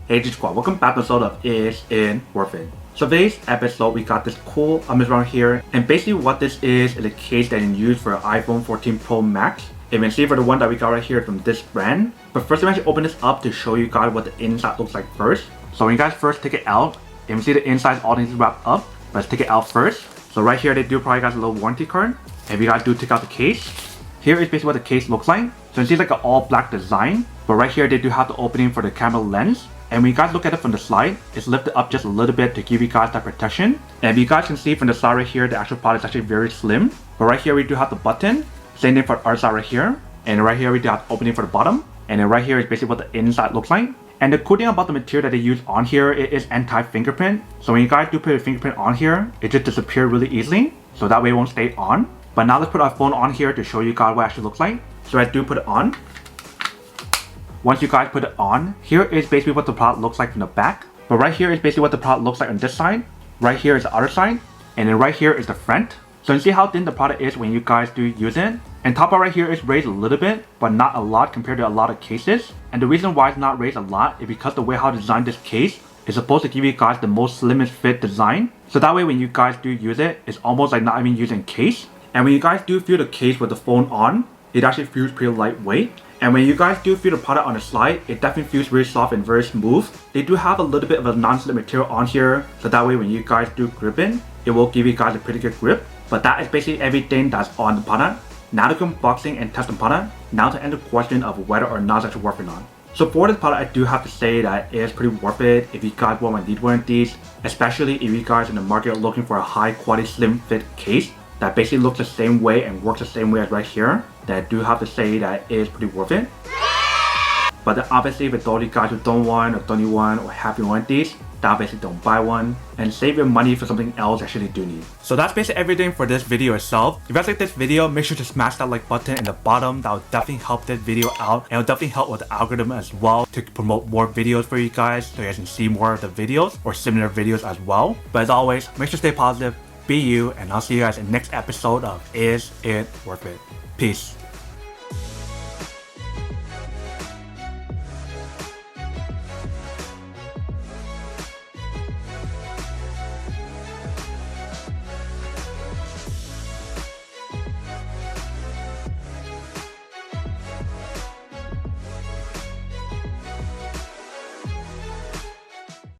Hey G Squad, welcome back to episode of Is It Worth It? So today's episode we got this cool around here, and basically what this is a case that you can use for iPhone 14 Pro Max. You can see for the one that we got right here from this brand. But first I'm going to open this up to show you guys what the inside looks like first. So when you guys first take it out, you can see the inside all things wrapped up. Let's take it out first. So right here they do probably got a little warranty card. If you guys do take out the case, here is basically what the case looks like. So you see like an all black design, but right here they do have the opening for the camera lens. And when you guys look at it from the side, it's lifted up just a little bit to give you guys that protection. And if you guys can see from the side right here, the actual product is actually very slim. But right here we do have the button, same thing for the other side right here. And right here we do have the opening for the bottom. And then right here is basically what the inside looks like. And the cool thing about the material that they use on here, it is anti-fingerprint. So when you guys do put your fingerprint on here, it just disappears really easily. So that way it won't stay on. But now let's put our phone on here to show you guys what it actually looks like. So I do put it on. Once you guys put it on, here is basically what the product looks like from the back. But right here is basically what the product looks like on this side. Right here is the other side. And then right here is the front. So you see how thin the product is when you guys do use it. And top part right here is raised a little bit, but not a lot compared to a lot of cases. And the reason why it's not raised a lot is because the way how I designed this case is supposed to give you guys the most slimmest fit design. So that way when you guys do use it, it's almost like not even using case. And when you guys do feel the case with the phone on, it actually feels pretty lightweight. And when you guys do feel the product on the slide, it definitely feels very soft and very smooth. They do have a little bit of a non-slip material on here, so that way when you guys do grip it, it will give you guys a pretty good grip. But that is basically everything that's on the product. Now to go unboxing and test the product, now to end the question of whether or not it's actually worth it or not. So for this product, I do have to say that it is pretty worth it if you guys want to need one of these, especially if you guys in the market are looking for a high quality slim fit case that basically looks the same way and works the same way as right here. Then I do have to say that it is pretty worth it. But then obviously for those of you guys who don't want or don't need one or have one of these, then obviously don't buy one and save your money for something else you actually do need. So that's basically everything for this video itself. If you guys like this video, make sure to smash that like button in the bottom. That will definitely help this video out, and it will definitely help with the algorithm as well to promote more videos for you guys so you guys can see more of the videos or similar videos as well. But as always, make sure to stay positive, be you, and I'll see you guys in the next episode of Is It Worth It? Peace.